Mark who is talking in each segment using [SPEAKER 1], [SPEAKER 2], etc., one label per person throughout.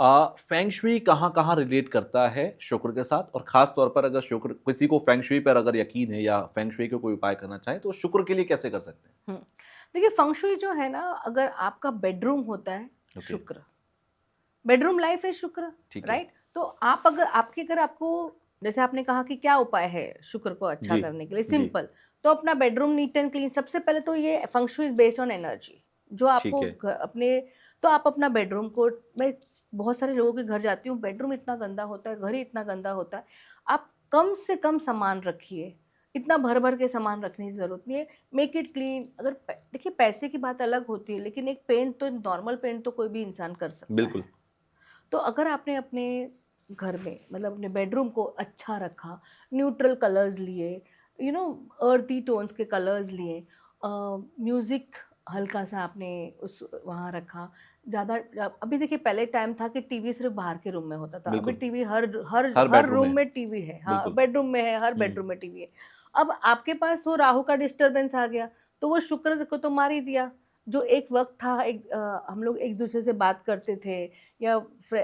[SPEAKER 1] Feng shui कहाँ कहाँ relate करता है शुक्र के साथ, और खास तौर पर अगर शुक्र किसी को फेंग शुई पर अगर यकीन है या फेंग शुई के कोई उपाय करना चाहे तो शुक्र के लिए कैसे कर सकते हैं?
[SPEAKER 2] हुँ। देखिए फंग शुई जो है ना, अगर आपका बेडरूम होता है
[SPEAKER 1] ओके।
[SPEAKER 2] शुक्र, बेडरूम लाइफ है शुक्र,
[SPEAKER 1] ठीक है।
[SPEAKER 2] राइट? तो आप अगर आपके अगर आपको, जैसे आपने कहा कि क्या उपाय है शुक्र को अच्छा
[SPEAKER 1] जी।
[SPEAKER 2] करने के लिए,
[SPEAKER 1] जी।
[SPEAKER 2] सिंपल। तो अपना बेडरूम नीट एंड क्लीन, सबसे पहले तो ये feng shui is based on energy, जो
[SPEAKER 1] ठीक
[SPEAKER 2] आपको
[SPEAKER 1] है।
[SPEAKER 2] अपने, तो आप अपना बेडरूम को, मैं बहुत सारे लोगों के घर जाती हूँ, बेडरूम इतना गंदा होता है, घर ही इतना गंदा होता है। आप कम से कम सामान रखिए, इतना भर-भर के सामान रखने की ज़रूरत नहीं है। Make it clean. अगर देखिए पैसे की बात अलग होती है, लेकिन एक पेंट तो, नॉर्मल पेंट तो कोई भी इंसान कर सकता
[SPEAKER 1] बिल्कुल।
[SPEAKER 2] है। तो अगर आपने अपने घर में, मतलब अपने बेडरूम को अच्छा रखा, न्यूट्रल कलर्स लिए, अर्थी टोन्स के कलर्स लिए, म्यूज़िक हल्का सा आपने उस वहाँ रखा। ज़्यादा अभी देखिए पहले टाइम था कि टीवी सिर्फ़ बाहर के रूम में होता था, अभी
[SPEAKER 1] बिल्कुल।
[SPEAKER 2] टीवी हर हर
[SPEAKER 1] हर
[SPEAKER 2] हर
[SPEAKER 1] बेडरूम
[SPEAKER 2] रूम
[SPEAKER 1] में।
[SPEAKER 2] में टीवी है। हाँ,
[SPEAKER 1] बिल्कुल।
[SPEAKER 2] बेडरूम में है, हर
[SPEAKER 1] हुँ।
[SPEAKER 2] बेडरूम में टीवी है। अब आपके पास वो राहु का डिस्टर्बेंस आ गया, तो वो शुक्र को तो मार ही दिया। जो एक वक़्त था, हम लोग एक-दूसरे से बात करते थे, या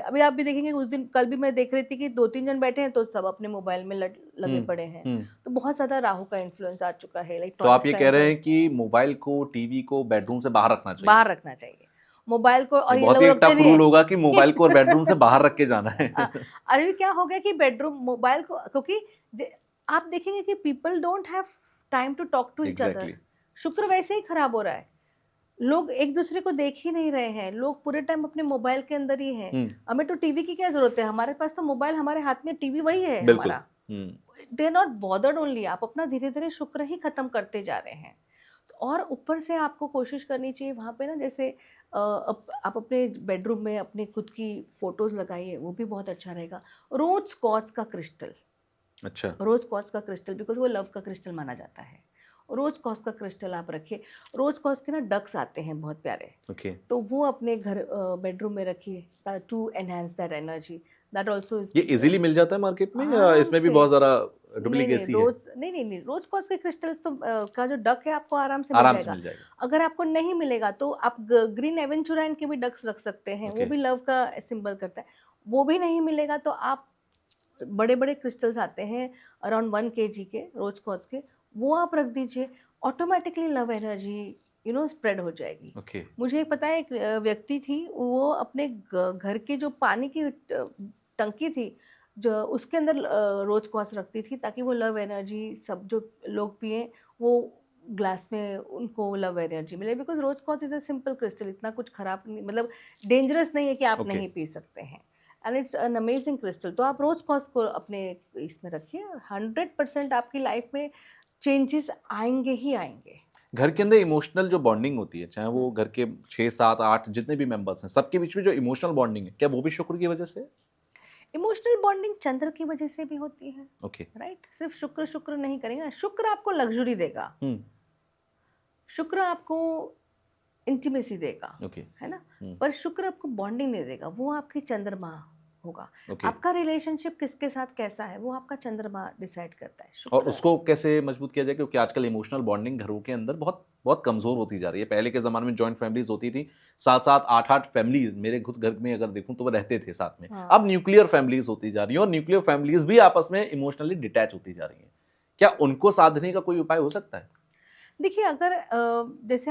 [SPEAKER 2] अभी आप भी देखेंगे, उस दिन कल भी मैं देख रही थी कि 2-3 जन बैठे हैं तो सब अपने मोबाइल में लगे
[SPEAKER 1] हुँ।
[SPEAKER 2] पड़े हैं।
[SPEAKER 1] हुँ।
[SPEAKER 2] तो बहुत ज़्यादा राहु का इन्फ्लुएंस आ चुका है,
[SPEAKER 1] तो आप
[SPEAKER 2] इलेक्ट्रॉनिक्स
[SPEAKER 1] ये
[SPEAKER 2] का
[SPEAKER 1] कह रहे
[SPEAKER 2] इन्फ्लुएंस
[SPEAKER 1] हैं कि मोबाइल को, टीवी को बेडरूम से बाहर रखना चाहिए।
[SPEAKER 2] बाहर रखना चाहिए। मोबाइल को,
[SPEAKER 1] ये
[SPEAKER 2] और ये
[SPEAKER 1] बहुत
[SPEAKER 2] लोग
[SPEAKER 1] ही
[SPEAKER 2] रखते
[SPEAKER 1] टफ
[SPEAKER 2] नहीं
[SPEAKER 1] रूल
[SPEAKER 2] हैं।
[SPEAKER 1] होगा कि मोबाइल को और बेडरूम से बाहर रख के जाना है।
[SPEAKER 2] अभी क्या हो गया कि बेडरूम मोबाइल को, क्योंकि ज आप देखेंगे कि people don't have time to talk to each other.
[SPEAKER 1] Exactly.
[SPEAKER 2] शुक्र वैसे ही खराब हो रहा है। लोग एक-दूसरे को देख ही नहीं रहे हैं, लोग पूरे टाइम अपने मोबाइल के अंदर ही हैं।
[SPEAKER 1] हुँ।
[SPEAKER 2] हमें तो टीवी की क्या ज़रूरत है? हमारे पास तो मोबाइल, हमारे हाथ में टीवी वही है
[SPEAKER 1] बिल्कुल।
[SPEAKER 2] हमारा।
[SPEAKER 1] हुँ।
[SPEAKER 2] They are not bothered only, आप अपना धीरे-धीरे शुक्र ही खत्म करते जा रहे हैं। और ऊपर से आपको कोशिश करनी चाहिए वहाँ पे ना, जैसे आप अपने बेडरूम में अपने खुद की फ़ोटोज़ लगाइए, वो भी बहुत अच्छा रहेगा। रोज़ क्वार्ट्ज़ का क्रिस्टल,
[SPEAKER 1] अच्छा।
[SPEAKER 2] रोज़ क्वार्ट्ज़ का क्रिस्टल, बिकॉज़ वो लव का क्रिस्टल माना जाता है। रोज़ क्वार्ट्ज़ का क्रिस्टल आप रखिए। रोज़ क्वार्ट्ज़ के ना डक्स आते हैं बहुत प्यारे,
[SPEAKER 1] ओके।
[SPEAKER 2] तो वो अपने घर बेडरूम में रखिए, to enhance that energy. That also is
[SPEAKER 1] ये ईज़िली मिल जाता है मार्केट में या
[SPEAKER 2] आराम
[SPEAKER 1] इसमें भी
[SPEAKER 2] से।
[SPEAKER 1] बहुत ज़्यादा
[SPEAKER 2] नहीं, नहीं,
[SPEAKER 1] डुप्लीकेसी है?
[SPEAKER 2] नहीं, रोज़ क्वार्ट्ज़ के क्रिस्टल्स तो का जो डक है आपको आराम से मिल
[SPEAKER 1] आराम से
[SPEAKER 2] जाएगा।
[SPEAKER 1] मिल जाएगा।
[SPEAKER 2] अगर आपको नहीं मिलेगा तो आप ग ग्रीन एवेंचुराइन के भी डक्स रख सकते हैं, वो
[SPEAKER 1] ओके।
[SPEAKER 2] भी लव का सिंबल करता है। वो भी नहीं मिलेगा तो आप, बड़े-बड़े क्रिस्टल्स आते हैं अराउंड 1 केजी के रोज़ क्वार्ट्ज़ के, वो आप रख दीजिए। ऑटोमैटिकली लव एनर्जी स्प्रेड हो जाएगी।
[SPEAKER 1] ओके।
[SPEAKER 2] मुझे पता है, एक व्यक्ति थी, वो अपने घर के जो पानी की टंकी थी, जो उसके अंदर रोज़ क्वार्ट्ज़ रखती थी, ताकि वो लव एनर्जी, सब जो लोग पिएँ, वो ग्लास में उनको लव एनर्जी मिले, because rose quartz is a simple crystal, इतना कुछ खराब नहीं, मतलब डेंजरस नहीं है कि आप
[SPEAKER 1] ओके।
[SPEAKER 2] नहीं पी सकते हैं। And it's an amazing crystal. तो आप रोज़ क्वार्ट्ज़ को अपने इसमें रखिए, 100% आपकी लाइफ में चेंजेस आएँगे ही आएँगे।
[SPEAKER 1] घर के अंदर इमोशनल जो बॉन्डिंग होती है, चाहे
[SPEAKER 2] हुँ।
[SPEAKER 1] वो घर के 6, 7, 8 जितने भी मेंबर्स हैं, सबके बीच में जो इमोशनल बॉन्डिंग है, क्या वो भी शुक्र की वजह से है?
[SPEAKER 2] इमोशनल बॉन्डिंग चंद्र की वजह से भी होती है,
[SPEAKER 1] ओके।
[SPEAKER 2] राइट? सिर्फ़ शुक्र, शुक्र नहीं करेंगे। शुक्र आपको लग्ज़री देगा,
[SPEAKER 1] हुँ।
[SPEAKER 2] शुक्र आपको इंटीमेसी देगा,
[SPEAKER 1] ओके।
[SPEAKER 2] है ना?
[SPEAKER 1] हुँ।
[SPEAKER 2] पर शुक्र आपको बॉन्डिंग नहीं देगा, वो आपकी चंद्रमा होगा।
[SPEAKER 1] ओके।
[SPEAKER 2] आपका रिलेशनशिप किसके साथ कैसा है, वो आपका चंद्रमा डिसाइड करता है।
[SPEAKER 1] और
[SPEAKER 2] शुक्र
[SPEAKER 1] उसको कैसे मजबूत किया जाए? क्योंकि आजकल इमोशनल बॉन्डिंग घरों के अंदर बहुत बहुत कमज़ोर होती जा रही है। पहले के ज़माने में जॉइंट फैमिलीज़ होती थी। 7-7, 8-8 फैमिलीज़ मेरे खुद घर में अगर देखूँ तो वो रहते थे साथ में।
[SPEAKER 2] हाँ।
[SPEAKER 1] अब न्यूक्लियर फैमिलीज़ होती जा रही हैं और न्यूक्लियर फैमिलीज़ भी आपस में इमोशनली डिटैच होती जा रही हैं। क्या उनको साधने का कोई उपाय हो सकता है?
[SPEAKER 2] देखिए, अगर जैसे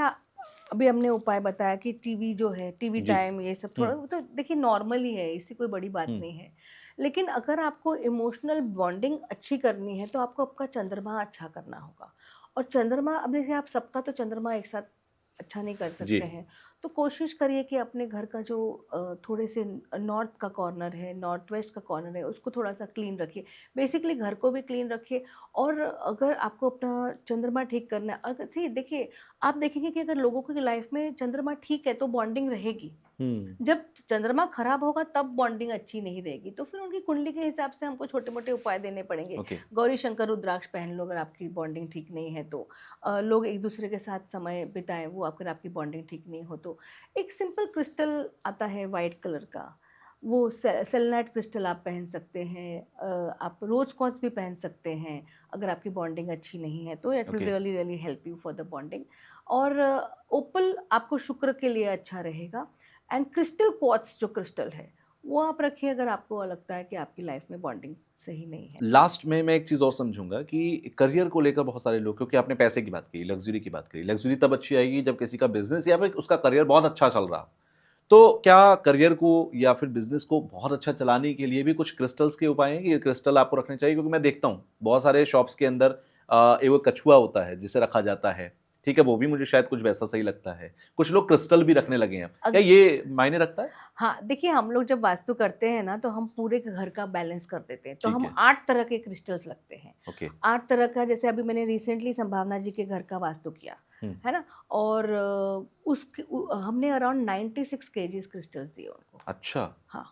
[SPEAKER 2] अभी हमने उपाय बताया कि टीवी जो है, टीवी
[SPEAKER 1] जी।
[SPEAKER 2] टाइम ये सब
[SPEAKER 1] हुँ।
[SPEAKER 2] थोड़ा, वो तो देखिए नॉर्मल ही है, इससे कोई बड़ी बात
[SPEAKER 1] हुँ।
[SPEAKER 2] नहीं है। लेकिन अगर आपको इमोशनल बॉन्डिंग अच्छी करनी है, तो आपको आपका चंद्रमा अच्छा करना होगा। और चंद्रमा, अब जैसे आप सबका तो चंद्रमा एक साथ अच्छा नहीं कर
[SPEAKER 1] जी।
[SPEAKER 2] सकते हैं, तो कोशिश करिए कि अपने घर का जो थोड़े से नॉर्थ का कॉर्नर है, नॉर्थ वेस्ट का कॉर्नर है, उसको थोड़ा-सा क्लीन रखिए। बेसिकली घर को भी क्लीन रखिए। और अगर आपको अपना चंद्रमा ठीक करना है, अगर देखिए, आप देखेंगे कि अगर लोगों की लाइफ में चंद्रमा ठीक है तो बॉन्डिंग रहेगी।
[SPEAKER 1] हुँ।
[SPEAKER 2] जब चंद्रमा खराब होगा तब बॉन्डिंग अच्छी नहीं रहेगी, तो फिर उनकी कुंडली के हिसाब से हमको छोटे-मोटे उपाय देने पड़ेंगे।
[SPEAKER 1] ओके।
[SPEAKER 2] गौरी शंकर रुद्राक्ष पहन लो अगर आपकी बॉन्डिंग ठीक नहीं है तो। लोग एक-दूसरे के साथ समय बिताएँ, वो अगर आपकी बॉन्डिंग ठीक नहीं हो तो। एक सिंपल क्रिस्टल आता है व्हाइट कलर का, वो सेलेनाइट क्रिस्टल आप पहन सकते हैं। आप रोज़ क्वार्ट्ज़ भी पहन सकते हैं, अगर आपकी बॉन्डिंग अच्छी नहीं है तो। It will
[SPEAKER 1] okay.
[SPEAKER 2] Really really help you for the bonding. और ओपल आपको शुक्र के लिए अच्छा रहेगा। एंड क्रिस्टल क्वार्ट्ज जो क्रिस्टल है, वो आप रखिए अगर आपको लगता है कि आपकी लाइफ में बॉन्डिंग सही नहीं है।
[SPEAKER 1] लास्ट में मैं एक चीज़ और समझूंगा कि करियर को लेकर बहुत सारे लोग, क्योंकि आपने पैसे की बात की, लग्जरी की बात करी, लग्जरी तब अच्छी आएगी जब किसी का बिजनेस या फिर उसका करियर बहुत अच्छा चल रहा हो। तो क्या करियर को या फिर बिजनेस को बहुत अच्छा चलाने के लिए भी कुछ क्रिस्टल्स के उपाय हैं कि ये क्रिस्टल आपको रखने चाहिए? क्योंकि मैं देखता हूँ बहुत सारे शॉप्स के अंदर एक वो कछुआ होता है जिसे रखा जाता है, ठीक है, वो भी मुझे शायद कुछ वैसा सही लगता है। कुछ लोग क्रिस्टल भी रखने लगे हैं, क्या ये मायने रखता है?
[SPEAKER 2] हाँ, देखिए हम लोग जब वास्तु करते हैं ना तो हम पूरे के घर का बैलेंस कर देते हैं। तो
[SPEAKER 1] ठीक
[SPEAKER 2] हम
[SPEAKER 1] है।
[SPEAKER 2] 8 तरह के क्रिस्टल्स लगते हैं।
[SPEAKER 1] ओके।
[SPEAKER 2] 8 तरह का, जैसे अभी मैंने रिसेंटली संभावना जी के घर का वास्तु किया,
[SPEAKER 1] हम्म।
[SPEAKER 2] है ना? और हमने अराउंड 96 केजीज़ क्रिस्टल्स दिए उनको।
[SPEAKER 1] अच्छा।
[SPEAKER 2] हाँ,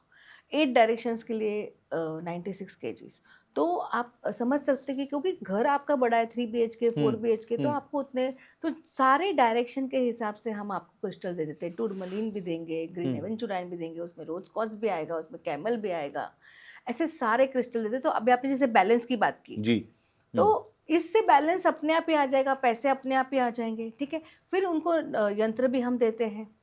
[SPEAKER 2] 8 डायरेक्शंस के लिए 96 केजीज़। तो आप समझ सकते हैं कि क्योंकि घर आपका बड़ा है, 3 बीएचके, 4 बीएचके, तो
[SPEAKER 1] हम्म।
[SPEAKER 2] आपको उतने, तो सारे डायरेक्शन के हिसाब से हम आपको क्रिस्टल दे देते हैं। टूरमलीन भी देंगे, ग्रीन एवेंचुराइन भी देंगे, उसमें रोज़ क्वार्ट्ज भी आएगा, उसमें कैमल भी आएगा। ऐसे सारे क्रिस्टल देते हैं। तो अभी आपने जैसे बैलेंस की बात की,
[SPEAKER 1] जी।
[SPEAKER 2] तो इससे बैलेंस अपने आप ही आ जाएगा, पैसे अपने आप ही आ जाएंगे, ठीक है? फिर उनको यंत्र भी हम देते हैं।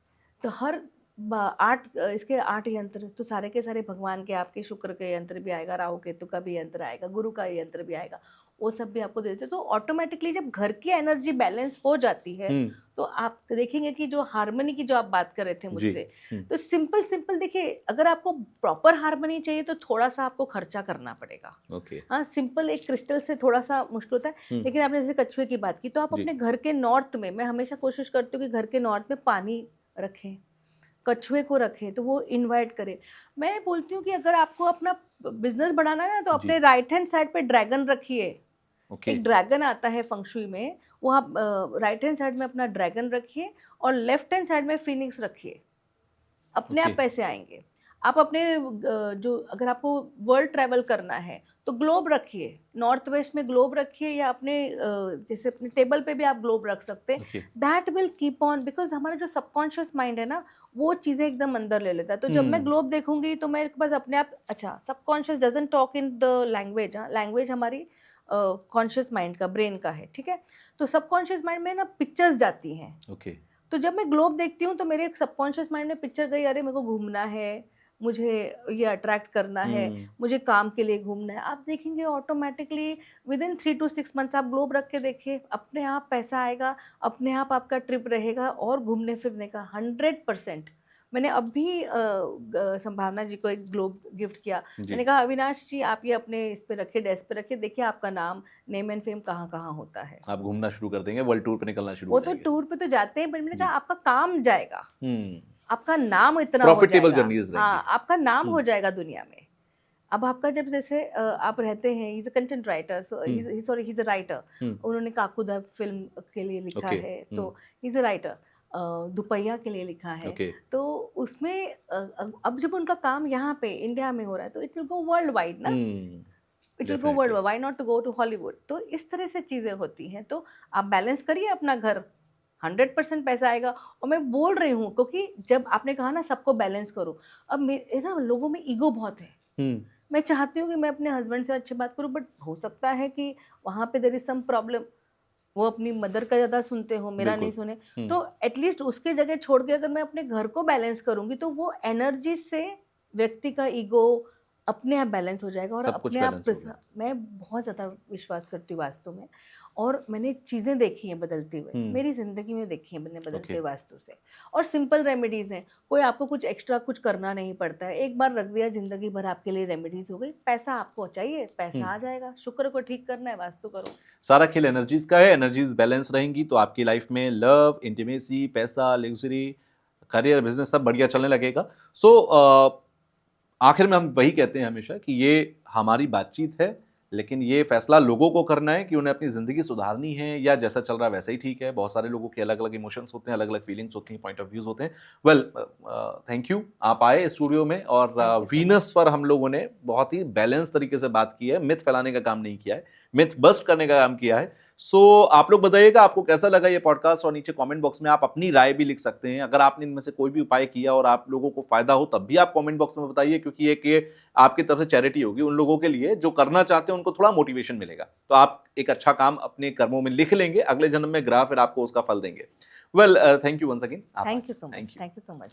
[SPEAKER 2] तो हर 8 इसके 8 यंत्र, तो सारे के सारे भगवान के, आपके शुक्र के यंत्र भी आएगा, राहु केतु का भी यंत्र आएगा, गुरु का यंत्र भी आएगा, वो सब भी आपको दे देते हैं। तो ऑटोमेटिकली जब घर की एनर्जी बैलेंस हो जाती है,
[SPEAKER 1] हम्म।
[SPEAKER 2] तो आप देखेंगे कि जो हार्मनी की जो आप बात कर रहे थे
[SPEAKER 1] जी।
[SPEAKER 2] मुझसे, तो सिंपल सिंपल देखिए, अगर आपको प्रॉपर हार्मनी चाहिए तो थोड़ा सा आपको खर्चा करना पड़ेगा।
[SPEAKER 1] ओके।
[SPEAKER 2] हाँ, सिंपल एक क्रिस्टल से थोड़ा सा मुश्किल होता है। लेकिन आपने जैसे कछुए की बात की, तो आप
[SPEAKER 1] जी।
[SPEAKER 2] अपने घर के नॉर्थ में, मैं हमेशा कोशिश करती हूँ कि घर के नॉर्थ में पानी रखें, कछुए को रखें, तो वो इनवाइट करे। मैं बोलती हूँ कि अगर आपको अपना बिजनेस बढ़ाना है ना, तो
[SPEAKER 1] जी।
[SPEAKER 2] अपने राइट हैंड साइड पे ड्रैगन रखिए।
[SPEAKER 1] ओके।
[SPEAKER 2] एक ड्रैगन आता है फंक्शुई में, वो आप राइट हैंड साइड में अपना ड्रैगन रखिए और लेफ्ट हैंड साइड में फिनिक्स रखिए। अपने
[SPEAKER 1] ओके।
[SPEAKER 2] आप पैसे आएंगे। आप अपने जो, अगर आपको वर्ल्ड ट्रैवल करना है तो ग्लोब रखिए, नॉर्थ वेस्ट में ग्लोब रखिए, या अपने जैसे अपने टेबल पे भी आप ग्लोब रख सकते हैं।
[SPEAKER 1] Okay.
[SPEAKER 2] That will keep on, because हमारा जो सबकॉन्शियस माइंड है ना, वो चीज़ें एकदम अंदर ले लेता है। तो जब मैं ग्लोब देखूंगी तो मेरे पास अपने आप, अच्छा, subconscious doesn't talk in the language, हाँ, लैंग्वेज हमारी कॉन्शियस माइंड का, ब्रेन का है, ठीक है? तो सबकॉन्शियस माइंड में ना पिक्चर्स जाती हैं।
[SPEAKER 1] ओके।
[SPEAKER 2] तो जब मैं ग्लोब देखती हूँ तो मेरे एक सबकॉन्शियस माइंड में पिक्चर गई, अरे मेरे को घूमना है, मुझे ये अट्रैक्ट करना है, मुझे काम के लिए घूमना है। आप देखेंगे ऑटोमेटिकली विदिन 3 to 6 मंथ्स, आप ग्लोब रख के देखिए, अपने आप पैसा आएगा, अपने आप आपका ट्रिप रहेगा और घूमने फिरने का 100%। मैंने अभी संभावना जी को एक ग्लोब गिफ्ट किया।
[SPEAKER 1] जी।
[SPEAKER 2] मैंने कहा, अविनाश जी आप ये अपने इस पे रखिए, डेस्क पे रखिए, देखिए आपका नाम, नेम एंड फेम कहाँ कहाँ होता है।
[SPEAKER 1] आप घूमना शुरू कर देंगे, वर्ल्ड टूर पे निकलना शुरू
[SPEAKER 2] वो
[SPEAKER 1] हो
[SPEAKER 2] तो
[SPEAKER 1] जाएंगे।
[SPEAKER 2] टूर पे तो जाते हैं, पर मैंने
[SPEAKER 1] जी।
[SPEAKER 2] कहा आपका काम जाएगा,
[SPEAKER 1] हम्म।
[SPEAKER 2] आपका नाम इतना हो
[SPEAKER 1] प्रॉफिटेबल
[SPEAKER 2] जाएगा।
[SPEAKER 1] जर्नीज रहेंगी।
[SPEAKER 2] हाँ, आपका नाम
[SPEAKER 1] हम्म।
[SPEAKER 2] हो जाएगा दुनिया में। अब आपका जब जैसे आप रहते हैं, he is a content writer, so sorry he is a writer.
[SPEAKER 1] Hmm.
[SPEAKER 2] उन्होंने काकुदा फिल्म के लिए लिखा
[SPEAKER 1] ओके।
[SPEAKER 2] है, तो ही इज अ राइटर। दुपहिया के लिए लिखा है।
[SPEAKER 1] ओके।
[SPEAKER 2] तो उसमें अब जब उनका काम यहाँ पे इंडिया में हो रहा है, तो it will go world wide ना,
[SPEAKER 1] hmm.
[SPEAKER 2] It will go world,
[SPEAKER 1] definitely.
[SPEAKER 2] Why not to go to Hollywood. तो इस तरह से चीज़ें होती हैं। तो आप बैलेंस करिए अपना घर, 100% पैसा आएगा। और मैं बोल रही हूँ क्योंकि जब आपने कहा ना सबको बैलेंस करो, अब मेरे ना लोगों में ईगो बहुत है।
[SPEAKER 1] हम्म।
[SPEAKER 2] मैं चाहती हूँ कि मैं अपने हस्बैंड से अच्छी बात करूँ, बट हो सकता है कि वहाँ पे देयर इज सम प्रॉब्लम, वो अपनी मदर का ज़्यादा सुनते हो, मेरा नहीं
[SPEAKER 1] बिल्कुल।
[SPEAKER 2] सुने। तो एटलीस्ट उसके जगह छोड़ के अगर मैं अपने घर को बैलेंस करूँगी, तो वो एनर्जी से व्यक्ति का ईगो अपने आप बैलेंस हो जाएगा और
[SPEAKER 1] सब कुछ
[SPEAKER 2] अपने आप
[SPEAKER 1] बैलेंस होगा।
[SPEAKER 2] मैं बहुत ज़्यादा विश्वास करती हूँ वास्तु में। और मैंने चीज़ें देखी हैं बदलते हुए, मेरी ज़िंदगी में देखी हैं मैंने बदलते
[SPEAKER 1] ओके।
[SPEAKER 2] हुए वास्तु से। और सिंपल रेमेडीज़ हैं, कोई आपको कुछ एक्स्ट्रा कुछ करना नहीं पड़ता है। एक बार रख दिया, ज़िंदगी भर आपके लिए रेमेडीज़ हो गई। पैसा आपको चाहिए, पैसा आ जाएगा। शुक्र को ठीक करना है, वास्तु करो।
[SPEAKER 1] सारा खेल एनर्जीज का है। एनर्जीज बैलेंस रहेंगी तो आपकी लाइफ में लव, इंटीमेसी, पैसा, लग्जरी, करियर, बिजनेस सब बढ़िया चलने लगेगा। सो आखिर में हम वही कहते हैं हमेशा कि ये हमारी बातचीत है, लेकिन ये फैसला लोगों को करना है कि उन्हें अपनी ज़िंदगी सुधारनी है या जैसा चल रहा है वैसा ही ठीक है। बहुत सारे लोगों के अलग अलग इमोशंस होते हैं, अलग अलग फीलिंग्स होती हैं, पॉइंट ऑफ व्यूज़ होते हैं। वेल, थैंक यू, आप आए स्टूडियो में और
[SPEAKER 2] thank you so
[SPEAKER 1] Venus
[SPEAKER 2] much.
[SPEAKER 1] पर हम लोगों ने बहुत ही बैलेंस तरीके से बात की है। मिथ फैलाने का काम नहीं किया है, मिथ बस्ट करने का काम किया है। सो आप लोग बताइएगा आपको कैसा लगा ये पॉडकास्ट, और नीचे कमेंट बॉक्स में आप अपनी राय भी लिख सकते हैं। अगर आपने इनमें से कोई भी उपाय किया और आप लोगों को फायदा हो तब भी आप कमेंट बॉक्स में बताइए, क्योंकि ये आपकी तरफ से चैरिटी होगी उन लोगों के लिए जो करना चाहते हैं, उनको थोड़ा मोटिवेशन मिलेगा। तो आप एक अच्छा काम अपने कर्मों में लिख लेंगे, अगले जन्म में ग्रह फिर आपको उसका फल देंगे। Well, thank you once again.
[SPEAKER 2] Thank you so
[SPEAKER 1] thank
[SPEAKER 2] much,
[SPEAKER 1] you.
[SPEAKER 2] Thank you so much.